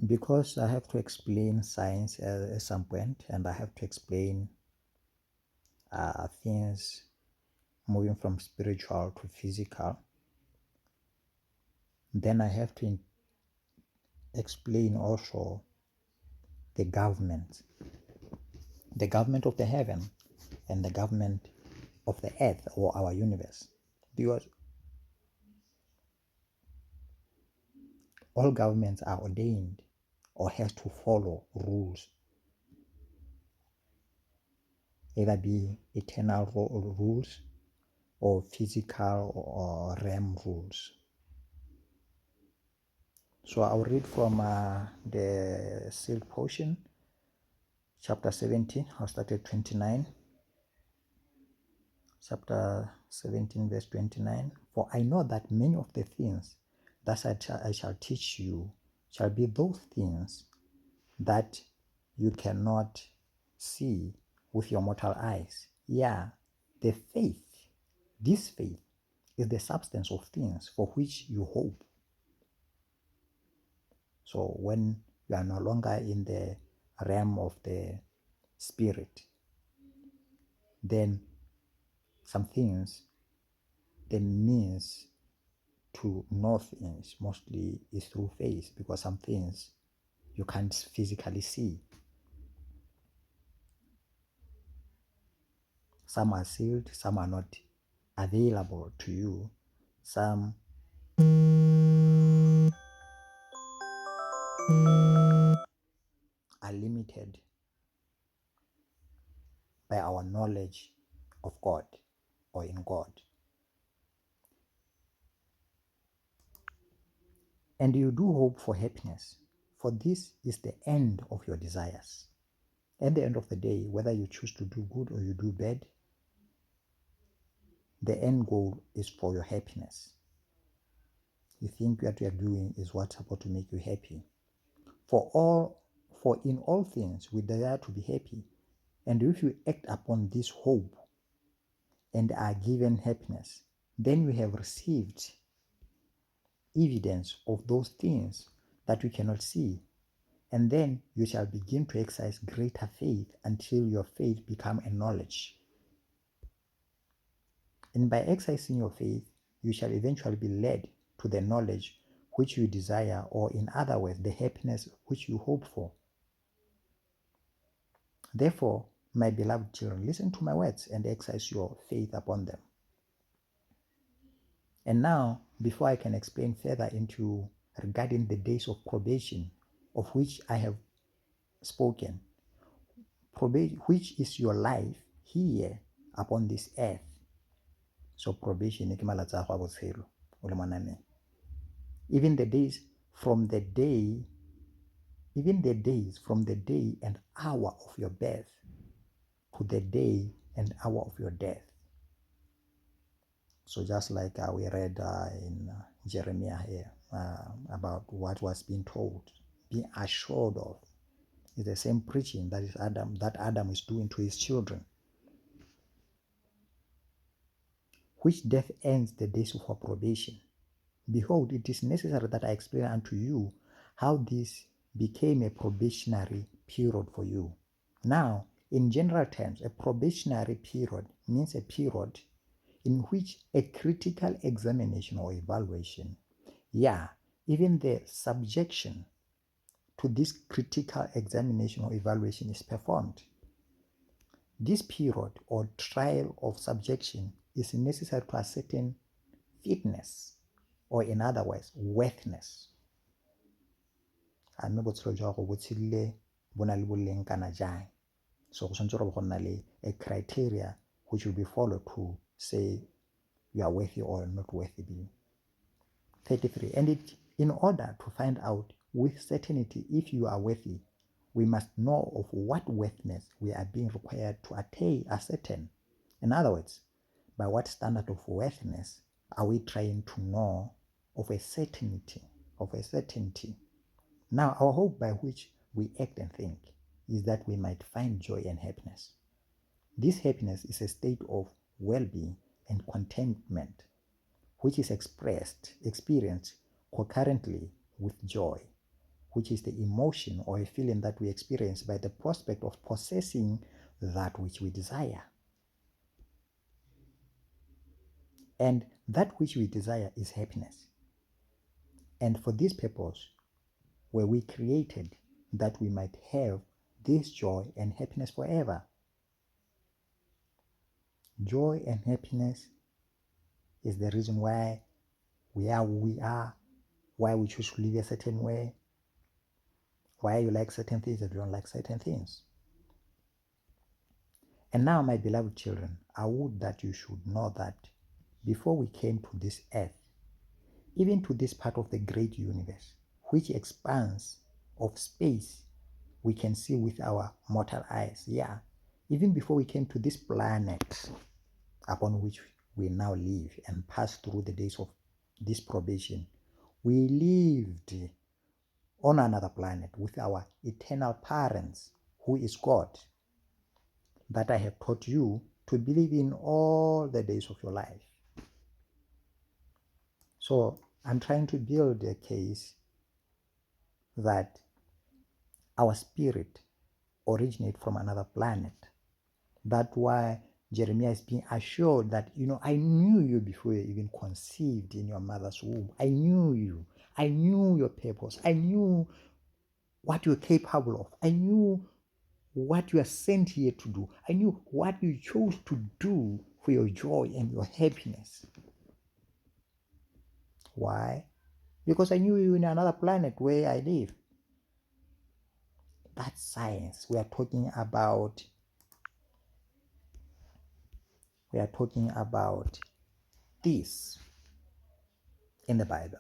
Because I have to explain science at some point, and I have to explain things moving from spiritual to physical, then I have to explain also the government of the heaven and the government of the earth or our universe. Because all governments are ordained or has to follow rules, either be eternal rules or physical or realm rules. So I'll read from the sealed portion, chapter 17. I'll start at 29. Chapter 17, verse 29. For I know that many of the things that I shall teach you shall be those things that you cannot see with your mortal eyes. Yeah, the faith, this faith is the substance of things for which you hope. So when you are no longer in the realm of the spirit, then some things, the means to know things mostly is through faith, because some things you can't physically see. Some are sealed, some are not available to you, some are limited by our knowledge of God or in God. And you do hope for happiness, for this is the end of your desires. At the end of the day, whether you choose to do good or you do bad, the end goal is for your happiness. You think what you are doing is what's supposed to make you happy. For in all things we desire to be happy, and if you act upon this hope and are given happiness, then you have received evidence of those things that you cannot see, and then you shall begin to exercise greater faith until your faith become a knowledge. And by exercising your faith, you shall eventually be led to the knowledge which you desire, or in other words, the happiness which you hope for. Therefore, my beloved children, listen to my words and exercise your faith upon them. And now, before I can explain further into regarding the days of probation, of which I have spoken, which is your life here upon this earth. So probation, even the days from the day, even the days from the day and hour of your birth to the day and hour of your death. So just like we read in Jeremiah here about what was being told, being assured of, is the same preaching that Adam is doing to his children. Which death ends the days of our probation. Behold, it is necessary that I explain unto you how this became a probationary period for you. Now, in general terms, a probationary period means a period in which a critical examination or evaluation, even the subjection to this critical examination or evaluation is performed. This period or trial of subjection is necessary to ascertain fitness, or in other words, worthiness. So go tshwanetse go go nna le a criteria which will be followed to say you are worthy or not worthy. 33. And in order to find out with certainty if you are worthy, we must know of what worthiness we are being required to ascertain. In other words, by what standard of worthiness are we trying to know of a certainty? Now, our hope by which we act and think is that we might find joy and happiness. This happiness is a state of well-being and contentment, which is experienced concurrently with joy. which is the emotion or a feeling that we experience by the prospect of possessing that which we desire. And that which we desire is happiness. And for this purpose were we created, that we might have this joy and happiness forever. Joy and happiness is the reason why we are who we are, why we choose to live a certain way, why you like certain things and you don't like certain things. And now, my beloved children, I would that you should know that before we came to this earth, even to this part of the great universe, which expanse of space we can see with our mortal eyes, even before we came to this planet upon which we now live and pass through the days of this probation, we lived on another planet with our eternal parents, who is God, that I have taught you to believe in all the days of your life. So I'm trying to build a case that our spirit originates from another planet. That's why Jeremiah is being assured that, I knew you before you even conceived in your mother's womb. I knew you. I knew your purpose. I knew what you're capable of. I knew what you are sent here to do. I knew what you chose to do for your joy and your happiness. Why? Because I knew you in another planet where I live. That's science. We are talking about this in the Bible.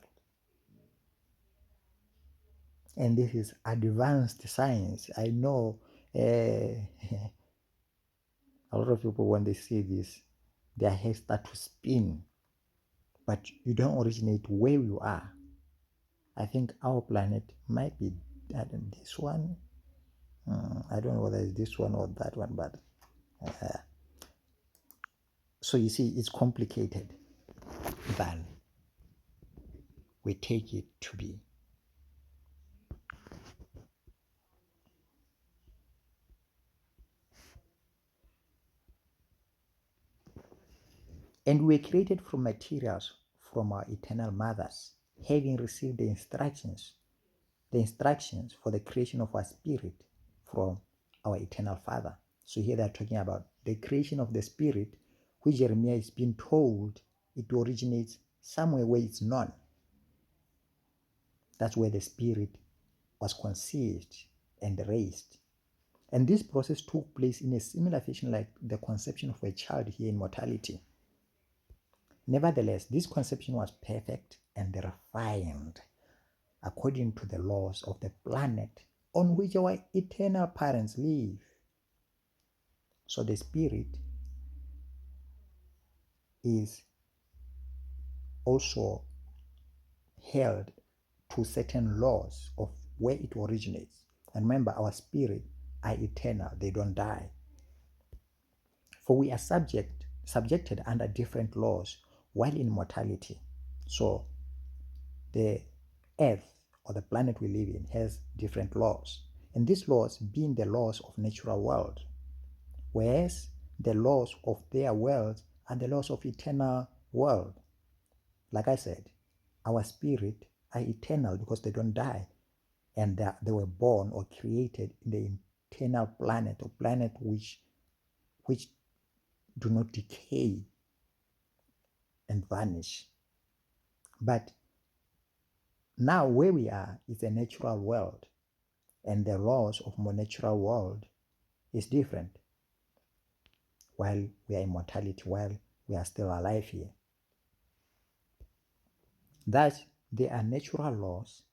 And this is advanced science. I know a lot of people, when they see this, their heads start to spin. But you don't originate where you are. I think our planet might be this one. I don't know whether it's this one or that one, but so you see, it's complicated than we take it to be. And we were created from materials from our eternal mothers, having received the instructions for the creation of our spirit from our eternal Father. So here they're talking about the creation of the spirit, which Jeremiah is being told it originates somewhere where it's known. That's where the spirit was conceived and raised. And this process took place in a similar fashion like the conception of a child here in mortality. Nevertheless, this conception was perfect and refined according to the laws of the planet on which our eternal parents live. So the spirit is also held to certain laws of where it originates. And remember, our spirit are eternal, they don't die. For we are subjected under different laws while in mortality. So the earth or the planet we live in has different laws. And these laws being the laws of natural world, whereas the laws of their world are the laws of eternal world. Like I said, our spirit are eternal because they don't die, and they were born or created in the eternal planet, or planet which do not decay and vanish. But now where we are is a natural world, and the laws of more natural world is different while we are in mortality, while we are still alive here. Thus, they are natural laws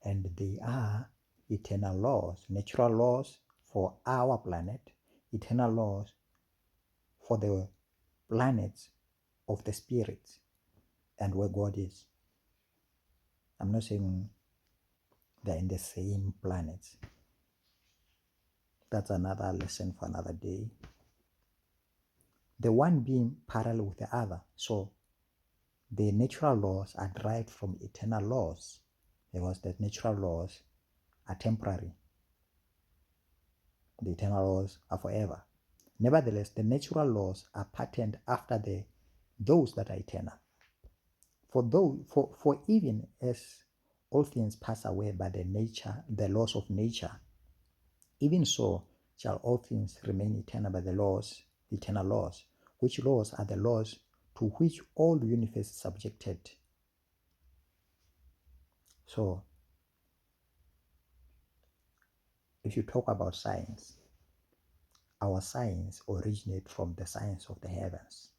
and they are eternal laws. Natural laws for our planet, eternal laws for the planets of the spirits and where God is. I'm not saying they're in the same planets. That's another lesson for another day. The one being parallel with the other. So the natural laws are derived from eternal laws, because the natural laws are temporary. The eternal laws are forever. Nevertheless, the natural laws are patterned after those that are eternal. For even as all things pass away by the laws of nature, even so shall all things remain eternal by the eternal laws, which laws are the laws to which all the universe is subjected. So, if you talk about science, our science originates from the science of the heavens.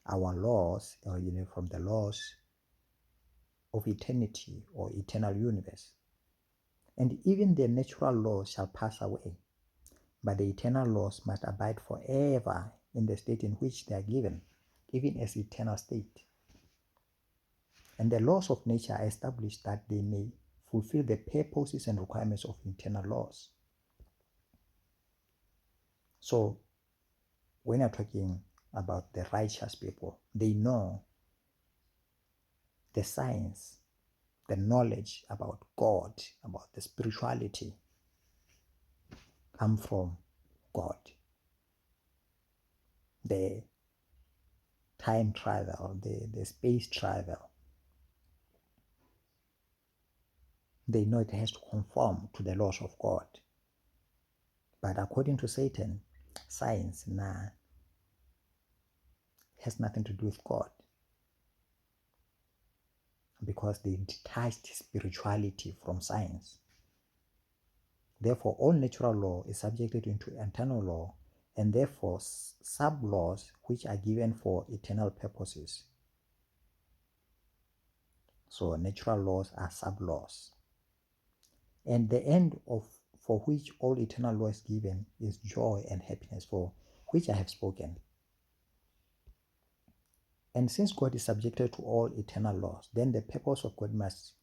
Our laws originate from the laws of eternity or eternal universe. And even the natural laws shall pass away, but the eternal laws must abide forever in the state in which they are given, even as eternal state. And the laws of nature are established that they may fulfill the purposes and requirements of eternal laws. So, when you're talking about the righteous people, they know the science, the knowledge about God, about the spirituality, come from God. The time travel, the space travel, they know it has to conform to the laws of God. But according to Satan, science has nothing to do with God, because they detached spirituality from science. Therefore, all natural law is subjected to eternal law, and therefore sub-laws which are given for eternal purposes. So natural laws are sub-laws. And the end for which all eternal law is given is joy and happiness, for which I have spoken. And since God is subjected to all eternal laws, then the purpose of God must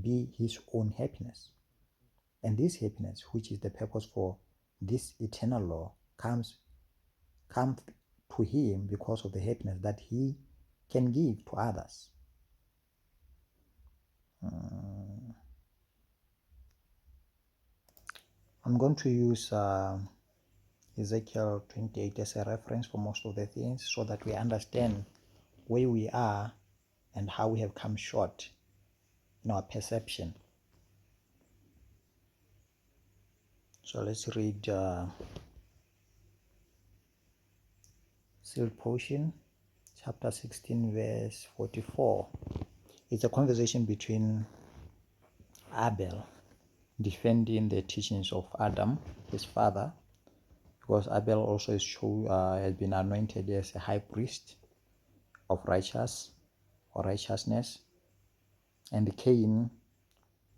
be his own happiness. And this happiness, which is the purpose for this eternal law, comes to him because of the happiness that he can give to others. I'm going to use Ezekiel 28 as a reference for most of the things, so that we understand where we are and how we have come short in our perception. So let's read Sealed Portion, chapter 16, verse 44. It's a conversation between Abel defending the teachings of Adam, his father, because Abel also has been anointed as a high priest of righteousness, and Cain,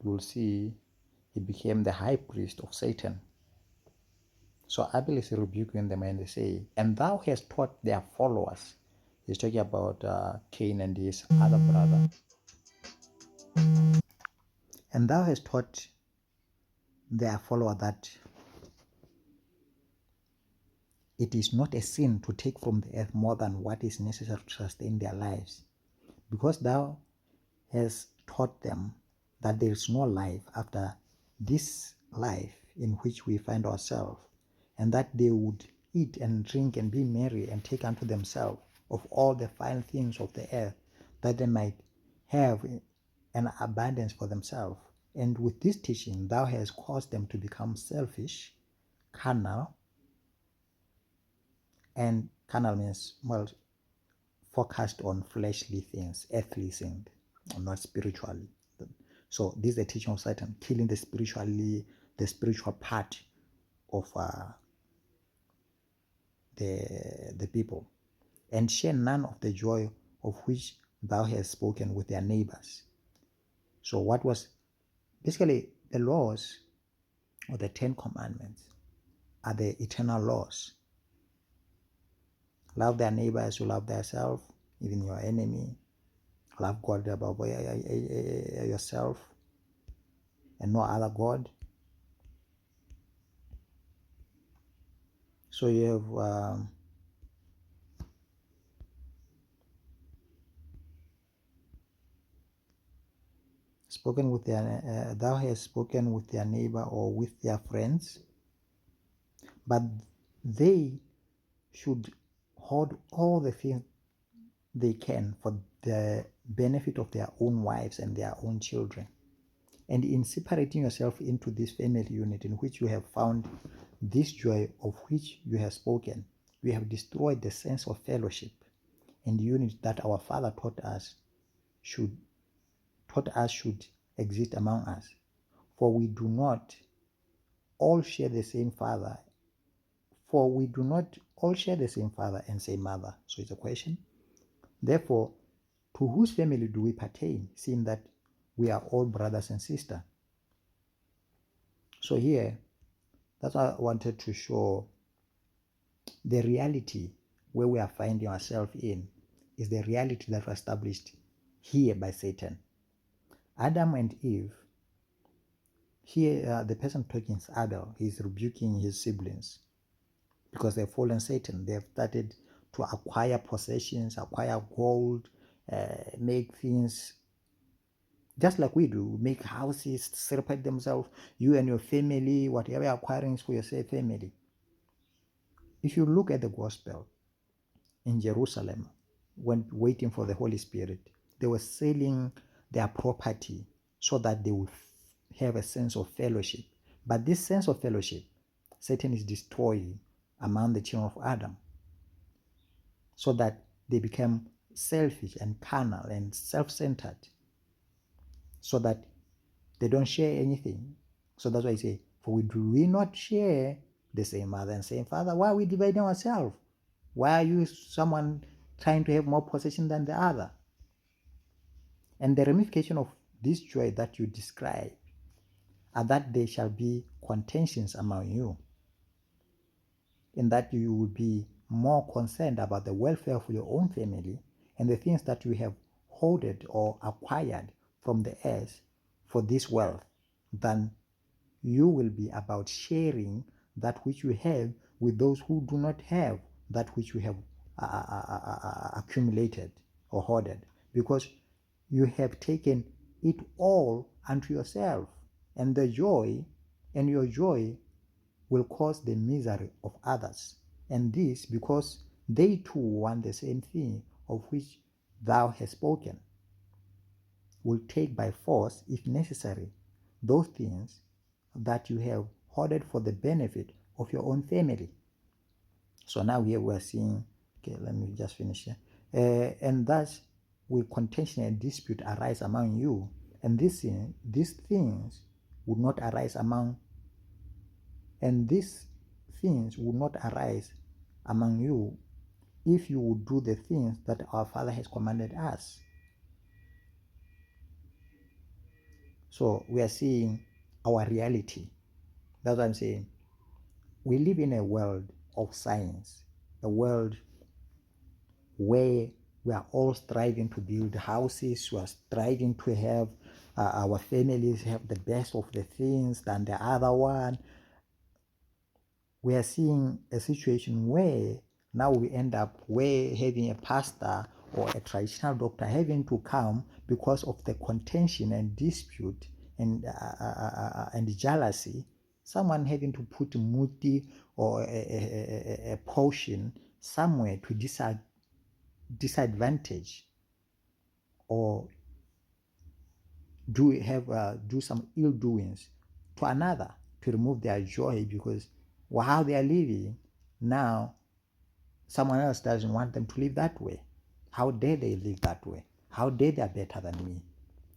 you'll see, he became the high priest of Satan. So Abel is rebuking them, and they say, and thou hast taught their followers. He's talking about Cain and his other brother. And thou hast taught their follower that it is not a sin to take from the earth more than what is necessary to sustain their lives, because thou hast taught them that there is no life after this life in which we find ourselves, and that they would eat and drink and be merry and take unto themselves of all the fine things of the earth, that they might have an abundance for themselves. And with this teaching thou hast caused them to become selfish, carnal, and carnal means, well, focused on fleshly things, earthly things, not spiritually. So this is the teaching of Satan, killing the spiritual part of the people, and share none of the joy of which thou hast spoken with their neighbors. So what was basically the laws, or the 10 Commandments, are the eternal laws. Love thy neighbor as you love thyself, even your enemy. Love God above yourself, and no other God. So you have spoken with thou hast spoken with their neighbor or with their friends, but they should hoard all the things they can for the benefit of their own wives and their own children. And in separating yourself into this family unit in which you have found this joy of which you have spoken, you have destroyed the sense of fellowship and unity that our Father taught us should exist among us. For we do not all share the same Father. For we do not all share the same Father and same Mother. So it's a question. Therefore, to whose family do we pertain, seeing that we are all brothers and sisters? So here, that's what I wanted to show. The reality where we are finding ourselves in is the reality that was established here by Satan. Adam and Eve, here the person talking is Abel. He's rebuking his siblings because they've fallen Satan. They've started to acquire possessions, acquire gold, make things just like we do, make houses, separate themselves, you and your family, whatever you're acquiring is for your family. If you look at the gospel in Jerusalem, when waiting for the Holy Spirit, they were selling their property so that they would have a sense of fellowship. But this sense of fellowship, Satan is destroying among the children of Adam, so that they become selfish and carnal and self-centered, so that they don't share anything. So that's why I say, for do we not share the same mother and same father? Why are we dividing ourselves? Why are you someone trying to have more possession than the other? And the ramification of this joy that you describe are that there shall be contentions among you, in that you will be more concerned about the welfare of your own family and the things that you have hoarded or acquired from the earth for this wealth than you will be about sharing that which you have with those who do not have that which you have accumulated or hoarded, because you have taken it all unto yourself, and your joy will cause the misery of others, and this because they too want the same thing of which thou hast spoken, will take by force, if necessary, those things that you have hoarded for the benefit of your own family. So now here we are seeing, okay, let me just finish here. And thus will contention and dispute arise among you, and these things would not arise among you if you would do the things that our Father has commanded us. So we are seeing our reality. That's what I'm saying. We live in a world of science, a world where we are all striving to build houses, we are striving to have our families have the best of the things than the other one. We are seeing a situation where now we end up having a pastor or a traditional doctor having to come because of the contention and dispute and jealousy. Someone having to put muti or a potion somewhere to disadvantage or do some ill doings to another to remove their joy, because while they are living now, someone else doesn't want them to live that way. How dare they live that way? How dare they are better than me?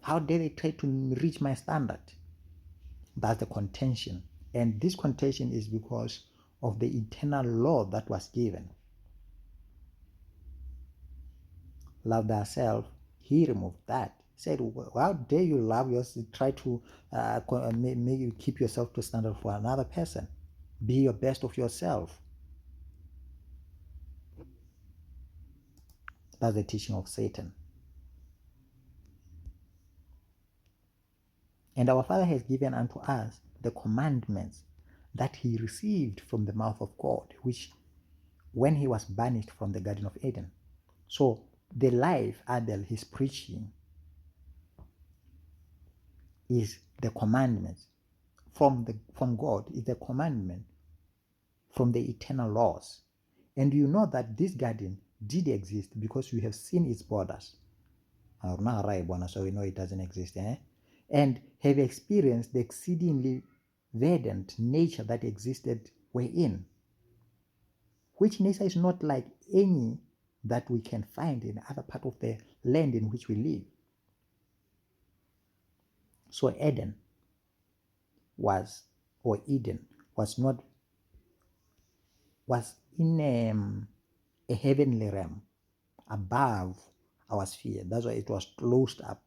How dare they try to reach my standard? That's the contention. And this contention is because of the eternal law that was given. Love thyself. He removed that. Said, how dare you love yourself? Try to make you keep yourself to standard for another person. Be your best of yourself. That's the teaching of Satan. And our Father has given unto us the commandments that he received from the mouth of God, which when he was banished from the Garden of Eden. So the life Abel is preaching is the commandment from God, is the commandment from the eternal laws. And you know that this garden did exist because you have seen its borders. So we know it doesn't exist. And have experienced the exceedingly verdant nature that existed wherein, which nature is not like any that we can find in other part of the land in which we live. So Eden was in a heavenly realm above our sphere. That's why it was closed up,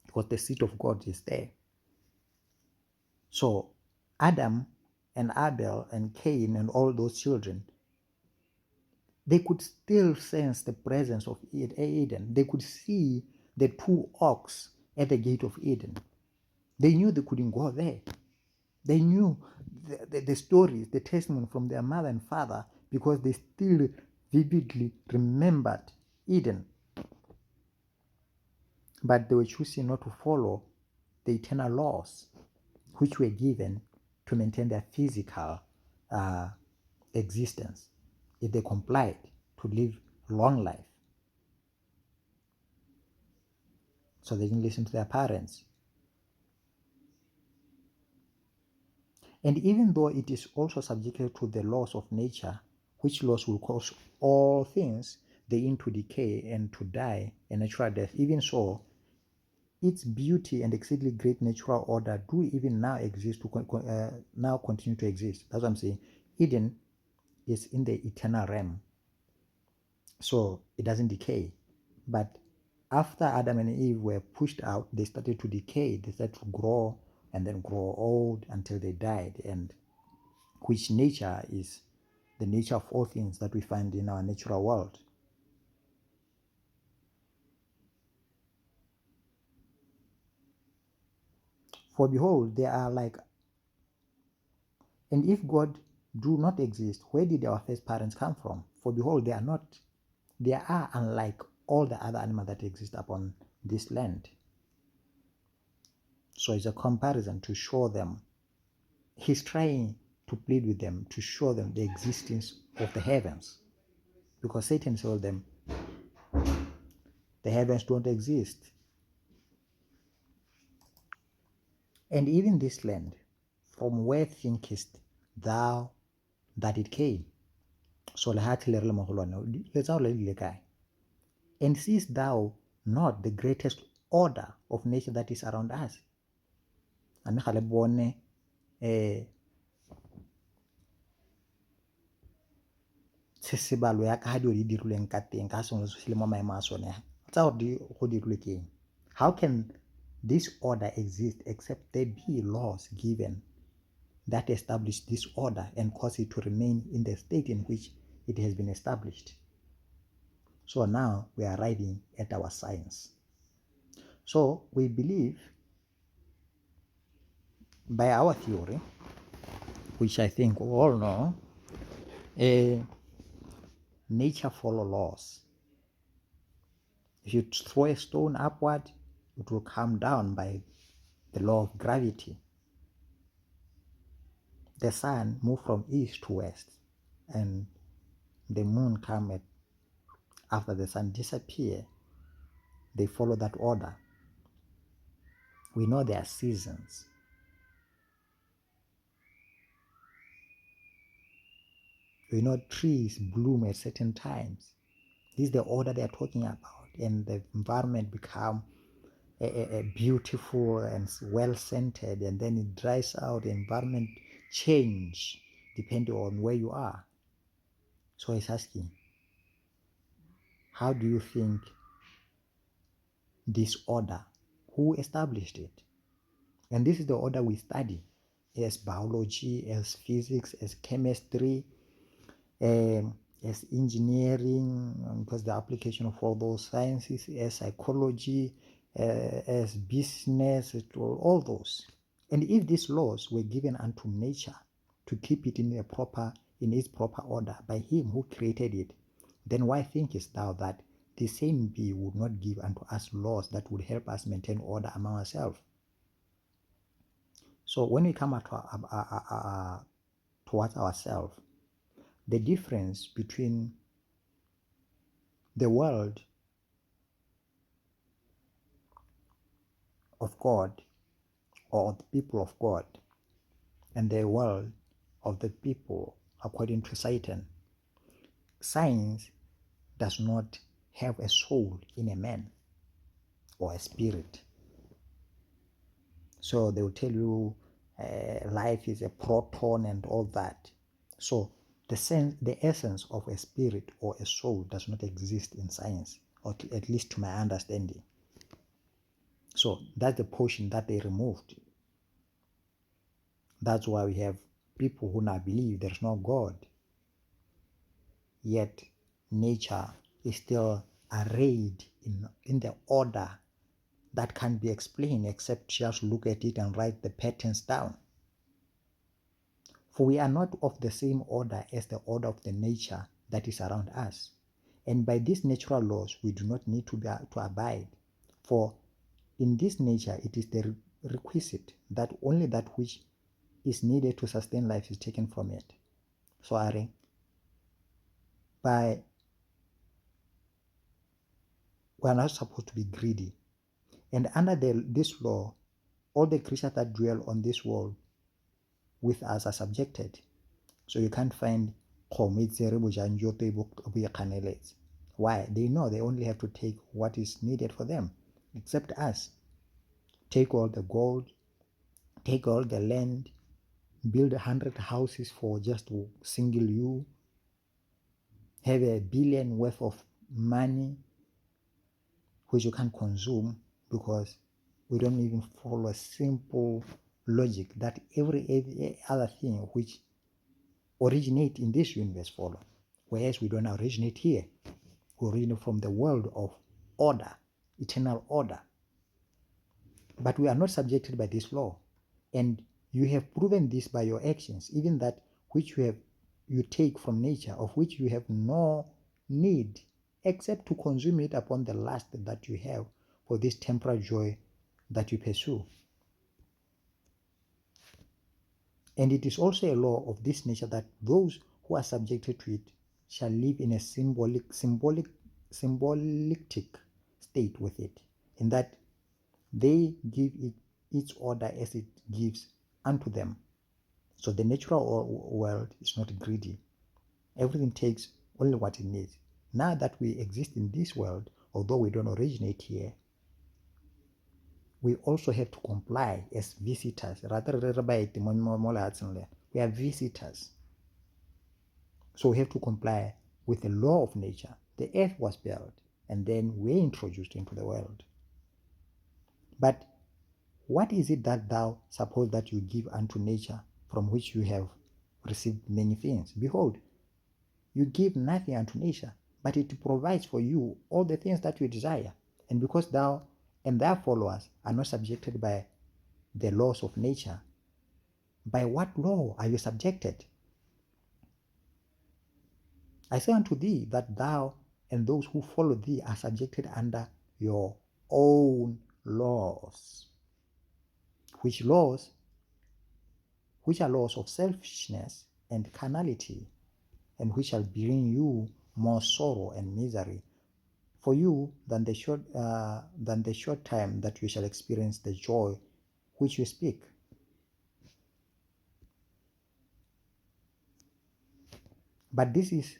because the seat of God is there. So Adam and Abel and Cain and all those children, they could still sense the presence of Eden. They could see the two oaks at the gate of Eden. They knew they couldn't go there. They knew the stories, the testimony from their mother and father, because they still vividly remembered Eden. But they were choosing not to follow the eternal laws which were given to maintain their physical existence. If they complied to live a long life, so they didn't listen to their parents. And even though it is also subjected to the laws of nature, which laws will cause all things therein to decay and to die a natural death, even so, its beauty and exceedingly great natural order do even now exist, now continue to exist. That's what I'm saying. Eden is in the eternal realm, so it doesn't decay. But after Adam and Eve were pushed out, they started to decay. They started to grow and then grow old until they died, and which nature is the nature of all things that we find in our natural world. For behold, they are like, and if God do not exist, where did our first parents come from? For behold, they are unlike all the other animals that exist upon this land. So it's a comparison to show them. He's trying to plead with them to show them the existence of the heavens, because Satan told them the heavens don't exist. And even this land, from where thinkest thou that it came? So and seest thou not the greatest order of nature that is around us? How can this order exist except there be laws given that establish this order and cause it to remain in the state in which it has been established? So now we are arriving at our science. So we believe by our theory, which I think we all know, nature follows laws. If you throw a stone upward, it will come down by the law of gravity. The sun moves from east to west, and the moon comes after the sun disappears. They follow that order. We know there are seasons. We know trees bloom at certain times. This is the order they are talking about, and the environment become a beautiful and well-scented, and then it dries out. The environment change depending on where you are. So he's asking, how do you think this order, who established it? And this is the order we study as biology, as physics, as chemistry, as engineering, because the application of all those sciences, as psychology, as business, all those. And if these laws were given unto nature to keep it in its proper order by him who created it, then why thinkest thou that the same being would not give unto us laws that would help us maintain order among ourselves? So when we come towards ourselves, the difference between the world of God or the people of God and the world of the people according to Satan, science does not have a soul in a man or a spirit. So they will tell you life is a proton and all that. So the essence of a spirit or a soul does not exist in science, or at least to my understanding. So that's the portion that they removed. That's why we have people who now believe there's no God, yet nature is still arrayed in the order that can't be explained except just look at it and write the patterns down. For we are not of the same order as the order of the nature that is around us. And by these natural laws, we do not need to abide. For in this nature, it is the requisite that only that which is needed to sustain life is taken from it. So, we are not supposed to be greedy. And under this law, all the creatures that dwell on this world with us are subjected. So you can't find why? They know they only have to take what is needed for them, except us. Take all the gold, take all the land, build 100 houses for just single you, have $1 billion worth of money which you can't consume because we don't even follow a simple logic that every other thing which originate in this universe follow, whereas we don't originate here. We originate from the world of order, eternal order. But we are not subjected by this law, and you have proven this by your actions, even that which you take from nature, of which you have no need except to consume it upon the lust that you have for this temporal joy that you pursue. And it is also a law of this nature that those who are subjected to it shall live in a symbolic state with it, in that they give it its order as it gives unto them. So the natural world is not greedy. Everything takes only what it needs. Now that we exist in this world, although we don't originate here, we also have to comply as visitors. We are visitors. So we have to comply with the law of nature. The earth was built, and then we're introduced into the world. But what is it that thou suppose that you give unto nature, from which you have received many things? Behold, you give nothing unto nature, but it provides for you all the things that you desire. And because thou and thy followers are not subjected by the laws of nature, by what law are you subjected? I say unto thee that thou and those who follow thee are subjected under your own laws, which are laws of selfishness and carnality, and which shall bring you more sorrow and misery for you than the short time that you shall experience the joy which you speak. But this is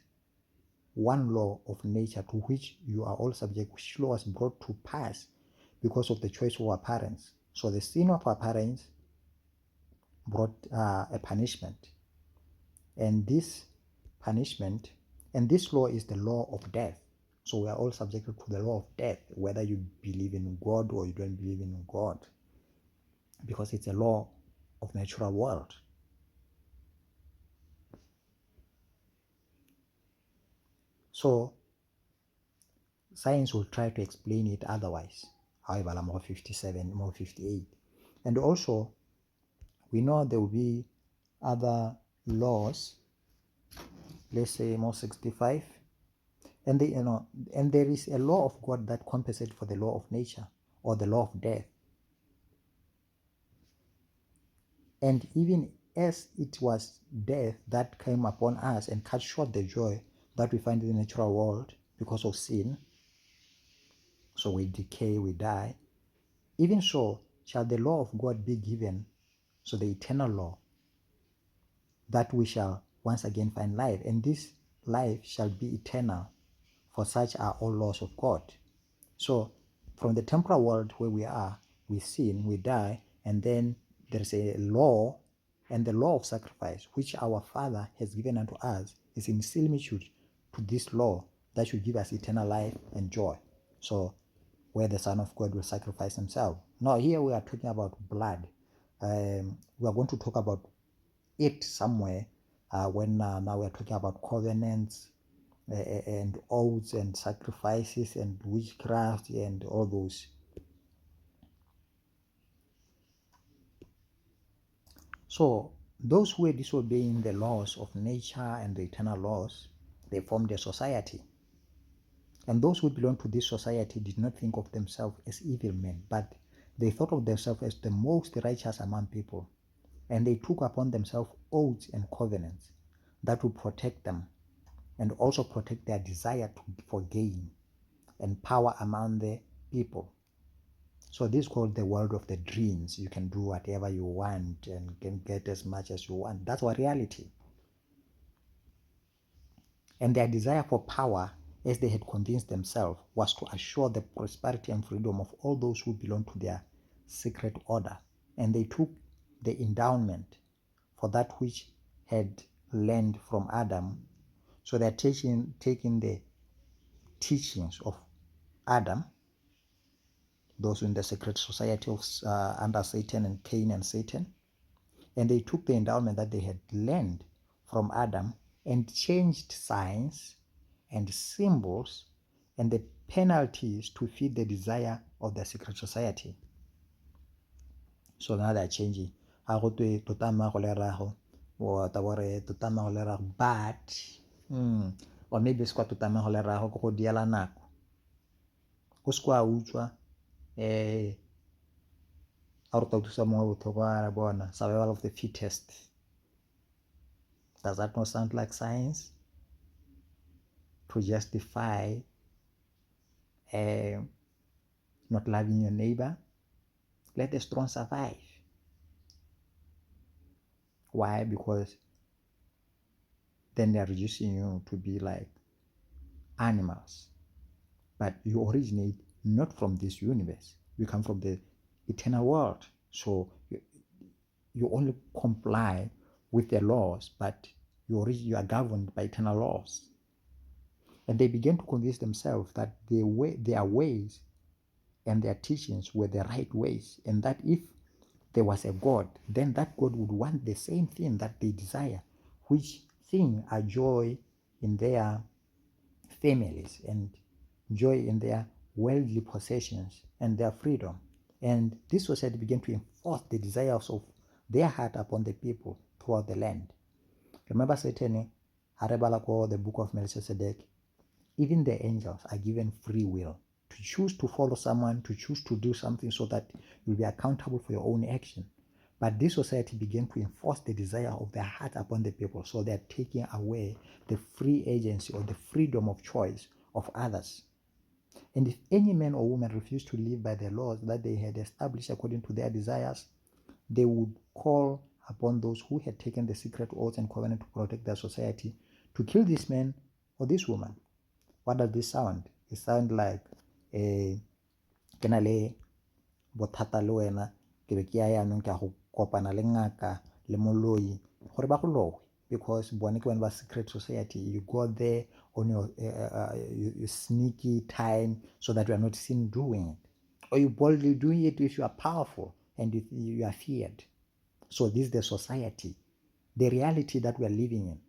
one law of nature to which you are all subject, which law was brought to pass because of the choice of our parents. So the sin of our parents brought a punishment, and this punishment, and this law is the law of death. So we are all subjected to the law of death, whether you believe in God or you don't believe in God, because it's a law of natural world. So science will try to explain it otherwise. However, I'm more 57, more 58. And also, we know there will be other laws, let's say more 65, and and there is a law of God that compensates for the law of nature or the law of death. And even as it was death that came upon us and cut short the joy that we find in the natural world because of sin, so we decay, we die, even so shall the law of God be given, so the eternal law, that we shall once again find life, and this life shall be eternal, for such are all laws of God. So from the temporal world where we are, we sin, we die, and then there's a law, and the law of sacrifice, which our Father has given unto us, is in similitude to this law that should give us eternal life and joy. So where the Son of God will sacrifice himself. Now here we are talking about blood. We are going to talk about it somewhere when now we are talking about covenants and oaths and sacrifices and witchcraft and all those. So those who were disobeying the laws of nature and the eternal laws, they formed a society. And those who belonged to this society did not think of themselves as evil men, but they thought of themselves as the most righteous among people. And they took upon themselves oaths and covenants that would protect them and also protect their desire for gain and power among the people. So this is called the world of the dreams. You can do whatever you want and can get as much as you want. That's our reality. And their desire for power, as they had convinced themselves, was to assure the prosperity and freedom of all those who belonged to their secret order. And they took the endowment for that which had learned from Adam. So they're taking the teachings of Adam, those in the secret society of under Satan and Cain and Satan, and they took the endowment that they had learned from Adam and changed signs and symbols and the penalties to fit the desire of the secret society. So now they're changing. But or maybe it's kwa tutama le rago go diela nako go se kwa utswa a re thusa mongwe botlhokwa bona survival of the fittest. Does that not sound like science to justify not loving your neighbor? Let the strong survive. Why? Because then they're reducing you to be like animals. But you originate not from this universe. You come from the eternal world. So you only comply with the laws, but you are governed by eternal laws. And they began to convince themselves that their ways and their teachings were the right ways, and that if there was a God, then that God would want the same thing that they desire, which thing are joy in their families and joy in their worldly possessions and their freedom. And this society began to enforce the desires of their heart upon the people throughout the land. Remember Satan, the book of Melchizedek, even the angels are given free will to choose to follow someone, to choose to do something so that you'll be accountable for your own action. But this society began to enforce the desire of their heart upon the people. So they're taking away the free agency or the freedom of choice of others. And if any man or woman refused to live by the laws that they had established according to their desires, they would call upon those who had taken the secret oaths and covenant to protect their society to kill this man or this woman. What does this sound? It sounds like ke na le bothata le wena ke be ke ya yanong ke go kopana le ngaka le moloi gore ba go lowe, because bone ke bone ba secret society. You go there on your sneaky time so that you are not seen doing it, or you boldly doing it if you are powerful and if you are feared. So this is the society, the reality that we are living in.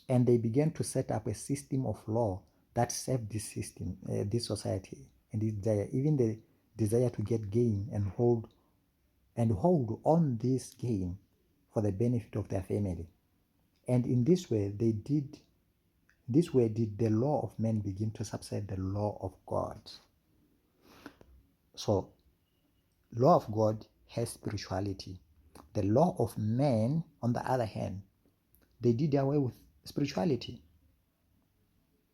And they began to set up a system of law that served this system, this society, and this desire, even the desire to get gain and hold on this gain for the benefit of their family. And in this way, did the law of men begin to subside the law of God. So law of God has spirituality. The law of man, on the other hand, they did away with spirituality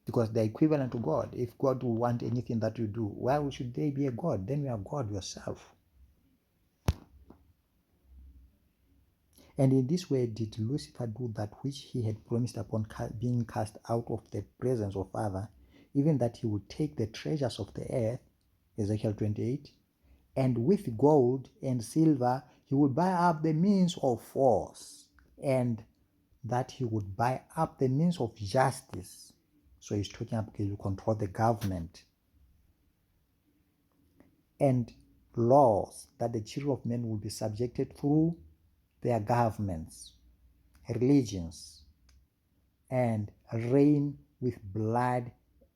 because they're equivalent to God. If God will want anything that you do, why should they be a God? Then you are God yourself. And in this way did Lucifer do that which he had promised upon being cast out of the presence of Father, even that he would take the treasures of the earth, Ezekiel 28, and with gold and silver he would buy up the means of force, and that he would buy up the means of justice. So he's talking about he will control the government and laws that the children of men will be subjected through their governments, religions, and reign with blood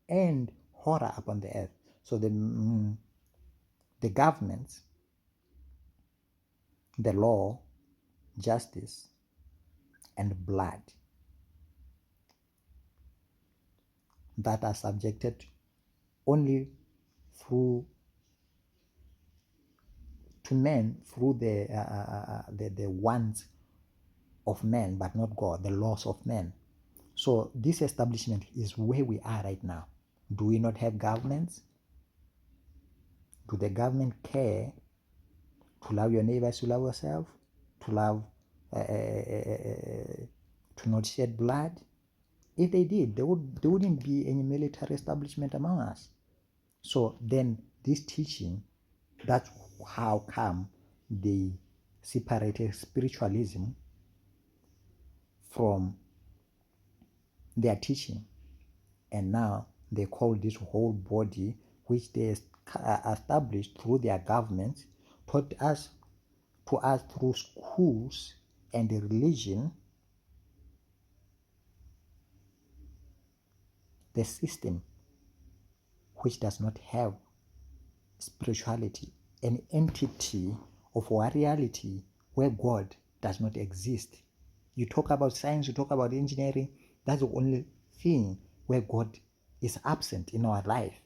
and horror upon the earth. So the governments, the law, justice, and blood that are subjected only through to men through the wants of men, but not God, the laws of men. So this establishment is where we are right now. Do we not have governments? Do the government care to love your neighbor as you love yourself? To love, to not shed blood? If they did, there wouldn't be any military establishment among us. So then this teaching, that's how come they separated spiritualism from their teaching. And now they call this whole body, which they established through their governments, taught us to us through schools and religion, the system which does not have spirituality, an entity of our reality where God does not exist. You talk about science, you talk about engineering, that's the only thing where God is absent in our life.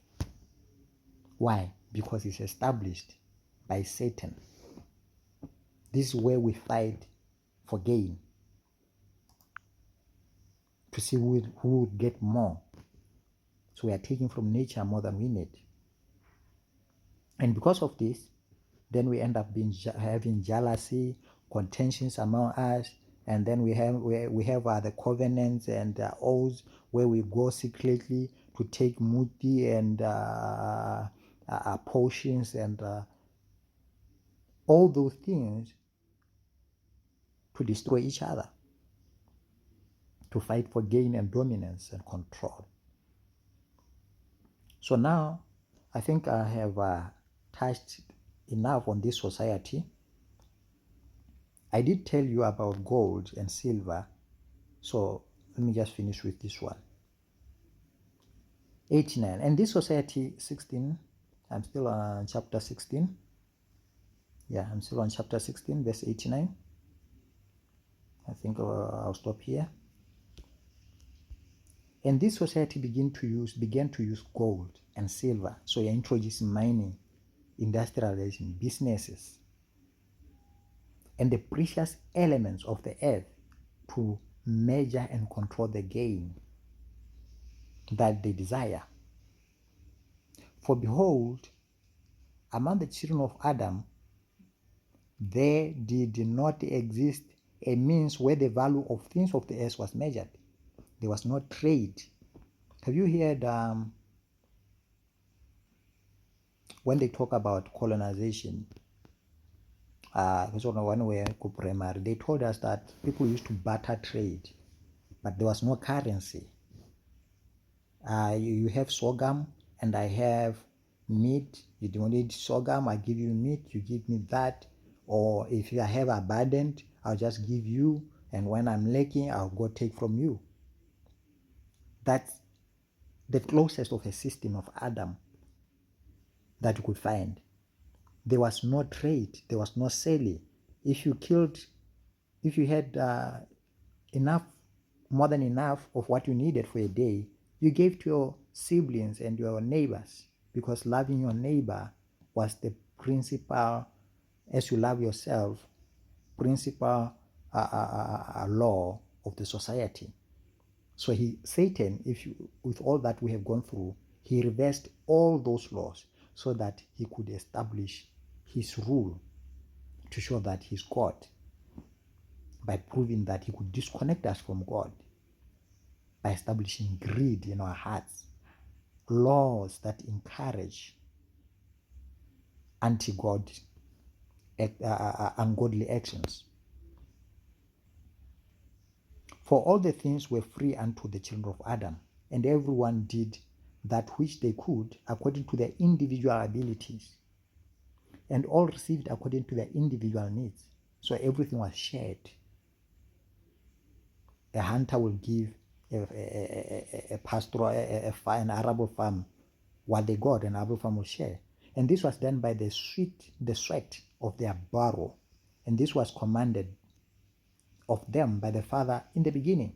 Why? Because it's established by Satan. This is where we fight for gain, to see who will get more. So we are taking from nature more than we need. And because of this, then we end up having jealousy, contentions among us, and then we have the covenants and oaths where we go secretly to take muti and potions and all those things to destroy each other, to fight for gain and dominance and control. So now I think I have touched enough on this society. I did tell you about gold and silver, so let me just finish with this one. 89. And this society, 16, I'm still on chapter 16. Yeah, I'm still on chapter 16, verse 89. I think I'll stop here. And this society began to use gold and silver. So you're introducing mining, industrialization, businesses, and the precious elements of the earth to measure and control the gain that they desire. For behold, among the children of Adam, there did not exist a means where the value of things of the earth was measured. There was no trade. Have you heard when they talk about colonization? When we were primary, they told us that people used to barter trade, but there was no currency. You have sorghum and I have meat. You don't need sorghum, I give you meat, you give me that. Or if I have abundant, I'll just give you, and when I'm lacking, I'll go take from you. That's the closest of a system of Adam that you could find. There was no trade, there was no selling. If you had enough, more than enough of what you needed for a day, you gave to your siblings and your neighbors, because loving your neighbor was the principal as you love yourself, principal law of the society. So Satan, with all that we have gone through, he reversed all those laws so that he could establish his rule to show that he's God, by proving that he could disconnect us from God, by establishing greed in our hearts, laws that encourage anti-God, ungodly actions. For all the things were free unto the children of Adam, and everyone did that which they could according to their individual abilities, and all received according to their individual needs. So everything was shared. A hunter will give a pastoral, an arable farm what they got, an arable farm will share. And this was done by the sweat of their brow, and this was commanded of them by the Father in the beginning.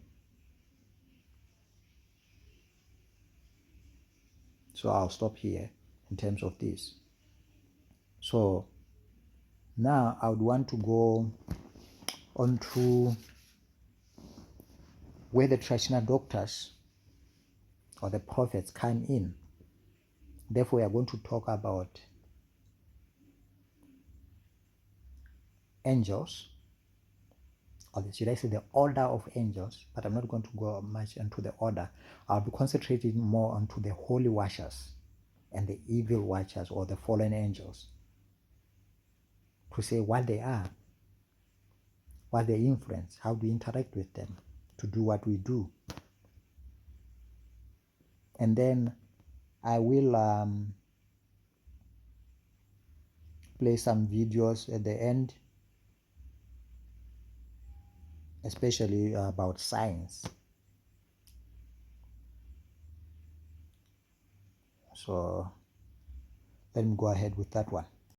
So I'll stop here in terms of this. So now I would want to go on to where the traditional doctors or the prophets come in. Therefore, we are going to talk about angels, or should I say the order of angels, but I'm not going to go much into the order. I'll be concentrating more onto the holy watchers and the evil watchers, or the fallen angels, to say what they are, what they influence, how we interact with them to do what we do. And then I will play some videos at the end, especially about science. So let me go ahead with that one.